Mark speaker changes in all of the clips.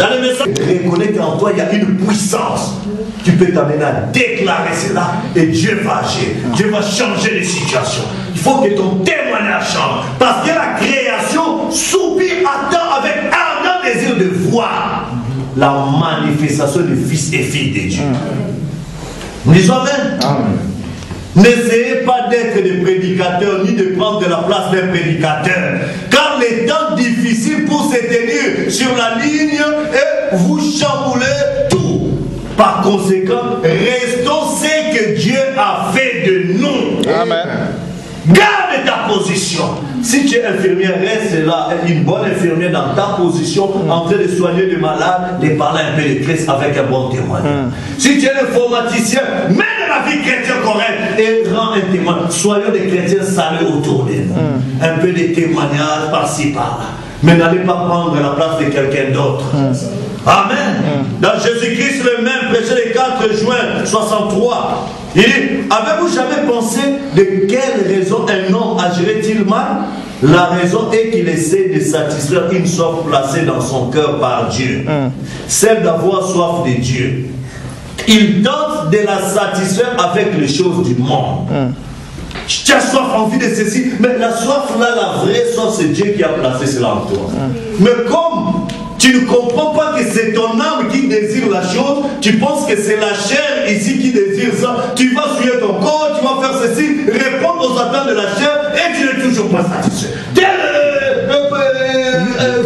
Speaker 1: Dans les messages, reconnais qu'en toi, il y a une puissance. Tu peux t'amener à déclarer cela et Dieu va agir. Dieu va changer les situations. Il faut que ton témoignage change. Parce que la création soupire, attend avec ardent désir de voir la manifestation du Fils et Fille de Dieu. Nous disons Amen. Amen. N'essayez pas d'être des prédicateurs ni de prendre de la place d'un prédicateur. Car les temps difficiles pour se tenir sur la ligne et vous chamboulez tout. Par conséquent, restons ce que Dieu a fait de nous. Amen. Garde ta position. Si tu es infirmière, reste là, une bonne infirmière dans ta position, en train de soigner les malades, de parler un peu de Christ avec un bon témoignage. Si tu es informaticien, mène la vie chrétienne correcte et rends un témoin. Soyons des chrétiens salés autour de nous. Un peu de témoignages par-ci par-là. Mais n'allez pas prendre la place de quelqu'un d'autre. Amen. Dans Jésus-Christ le même, prêché le 4 juin 63. Il dit, avez-vous jamais pensé de quelle raison un homme agirait-il mal? La raison est qu'il essaie de satisfaire une soif placée dans son cœur par Dieu. Celle d'avoir soif de Dieu. Il tente de la satisfaire avec les choses du monde. Tu as soif, envie de ceci, mais la soif là, la vraie soif, c'est Dieu qui a placé cela en toi. Mais comme tu ne comprends pas que c'est ton âme qui désire la chose, tu penses que c'est la chair ici qui désire ça, tu vas suivre ton corps, tu vas faire ceci, répondre aux attentes de la chair et tu n'es toujours pas satisfait. Tel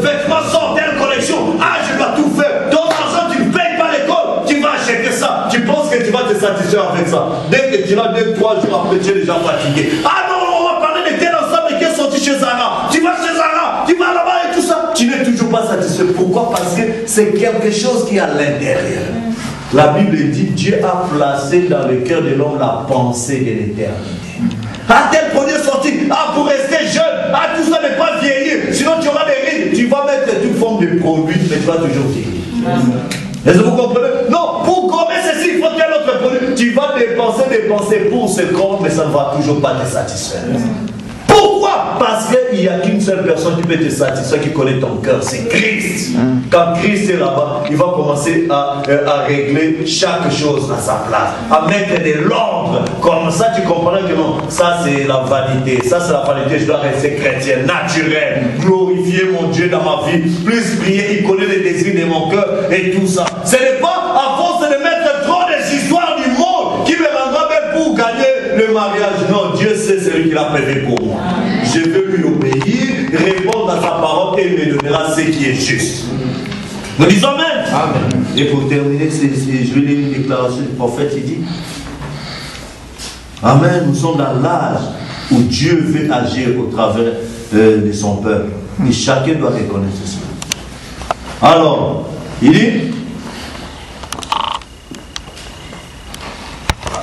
Speaker 1: vêtement sort, telle collection, ah je dois tout faire, ton argent tu ne payes pas l'école, tu vas acheter ça, tu penses que tu vas te satisfaire avec ça. Dès que tu l'as 2-3 jours après, tu es déjà fatigué. Ah non, on va parler de tel ensemble qui est sorti chez Zara, tu vas chez Zara, tu vas là-bas et tout ça. Tu n'es toujours pas satisfait. Pourquoi? Parce que c'est quelque chose qui est à l'intérieur. La Bible dit, Dieu a placé dans le cœur de l'homme la pensée de l'éternité. Ah, tel produit est sorti, ah, pour rester jeune, ah, tout ça n'est pas vieillir, sinon tu auras des rides. Tu vas mettre toute forme de produit, mais tu vas toujours vieillir. Est-ce que vous comprenez? Non, pour gommer ceci, il faut tel autre produit. Tu vas dépenser pour ce corps, mais ça ne va toujours pas te satisfaire. Pourquoi? Parce qu'il n'y a qu'une seule personne qui peut te satisfaire, qui connaît ton cœur, c'est Christ. Quand Christ est là-bas, il va commencer à régler chaque chose à sa place, à mettre de l'ordre. Comme ça, tu comprends que non, ça c'est la vanité, ça c'est la vanité, je dois rester chrétien, naturel, glorifier mon Dieu dans ma vie, plus prier, il connaît les désirs de mon cœur et tout ça. Ce n'est pas à force de mettre trop des histoires du monde qui me rendra même pour gagner le mariage. Non, Dieu sait celui qui l'a prévu pour moi. Je veux lui obéir, répondre à sa parole et il me donnera ce qui est juste. Nous disons Amen. Amen. Et pour terminer, je vais lire une déclaration du prophète, il dit Amen, nous sommes dans l'âge où Dieu veut agir au travers de son peuple. Et chacun doit reconnaître cela. Alors, il dit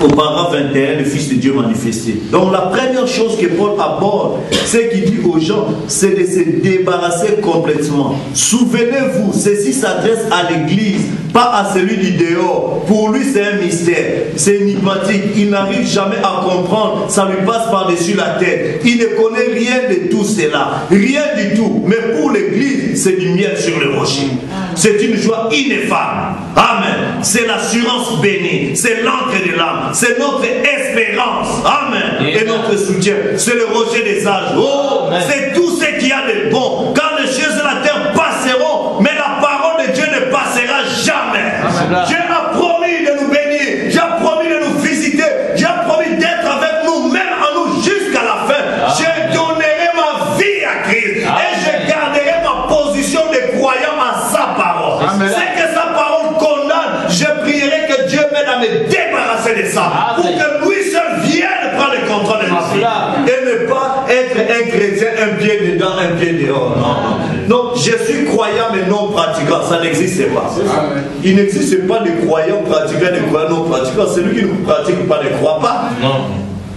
Speaker 1: au paragraphe 21, le Fils de Dieu manifesté. Donc la première chose que Paul aborde, c'est qu'il dit aux gens, c'est de se débarrasser complètement. Souvenez-vous, ceci s'adresse à l'Église, pas à celui du dehors. Pour lui, c'est un mystère, c'est énigmatique. Il n'arrive jamais à comprendre, ça lui passe par-dessus la tête. Il ne connaît rien de tout cela, rien du tout. Mais pour l'Église, c'est du miel sur le rocher. C'est une joie ineffable. Amen. C'est l'assurance bénie, c'est l'encre de l'âme. C'est notre espérance. Amen. Et notre soutien. C'est le rocher des âges. Oh, c'est tout ce qu'il y a de bon. Quand les cieux et la terre passeront, mais la parole de Dieu ne passera jamais. Amen. Dieu a promis de nous bénir. Dieu a promis de nous visiter. Dieu a promis d'être avec nous, même en nous, jusqu'à la fin. Amen. Je donnerai ma vie à Christ. Amen. Et je garderai ma position de croyant à sa parole. C'est que sa parole condamne. Je prierai que Dieu m'aide à me débarrasser de ça. Amen. Pour que lui seul vienne prendre le contrôle de ma vie. Et ne pas être un chrétien, un pied dedans, un pied dehors. Non. Donc je suis croyant mais non pratiquant. Ça n'existe pas. Amen. Il n'existe pas de croyants pratiquants et de croyants non pratiquants. Celui qui ne pratique pas ne croit pas. Non.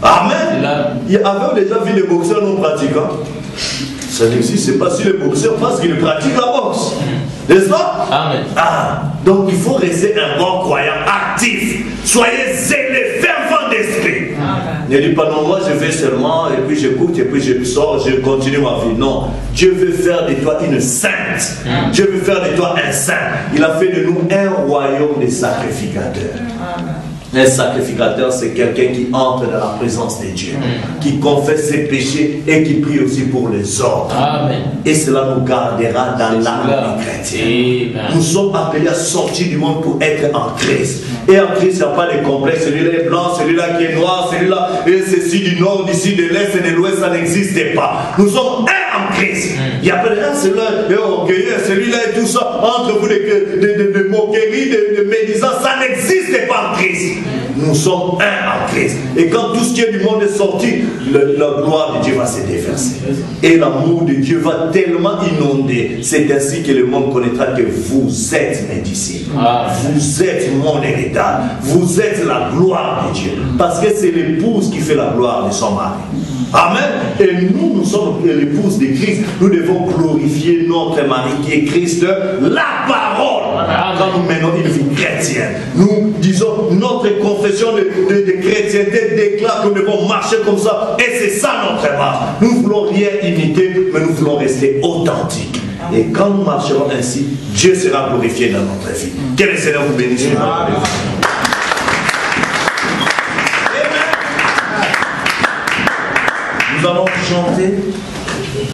Speaker 1: Amen. Il y avait déjà vu des boxeurs non pratiquants. Ça n'existe pas si le boxeur parce qu'il pratique la boxe. N'est-ce pas? Amen. Ah, donc il faut rester un bon croyant actif. Soyez zélé, fervent d'esprit. Amen. Ne dis pas non, moi je vais seulement, et puis j'écoute, et puis je sors, je continue ma vie. Non, Dieu veut faire de toi une sainte. Dieu veut faire de toi un saint. Il a fait de nous un royaume de sacrificateurs. Un sacrificateur, c'est quelqu'un qui entre dans la présence de Dieu, qui confesse ses péchés et qui prie aussi pour les autres. Amen. Et cela nous gardera dans l'âme chrétienne. Nous sommes appelés à sortir du monde pour être en Christ. Et en Christ, il n'y a pas de complexe. Celui-là est blanc, celui-là qui est noir, celui-là et ceci du nord, d'ici, de l'est et de l'ouest, ça n'existe pas. Nous sommes un en Christ. Il n'y a pas de celui-là est orgueilleux, celui-là et tout ça, entre vous de moqueries, de médisance, ça n'existe pas en Christ. Nous sommes un en Christ. Et quand tout ce qui est du monde est sorti, la gloire de Dieu va se déverser. Et l'amour de Dieu va tellement inonder. C'est ainsi que le monde connaîtra que vous êtes mes disciples. Vous êtes mon héritage. Vous êtes la gloire de Dieu. Parce que c'est l'épouse qui fait la gloire de son mari. Amen. Et nous sommes l'épouse de Christ. Nous devons glorifier notre mari qui est Christ, la parole. Quand nous menons une vie chrétienne, nous disons notre confession de chrétienté déclare que nous devons marcher comme ça. Et c'est ça notre marche. Nous ne voulons rien imiter, mais nous voulons rester authentiques. Et quand nous marcherons ainsi, Dieu sera glorifié dans notre vie. Que le Seigneur vous bénisse. Nous allons chanter.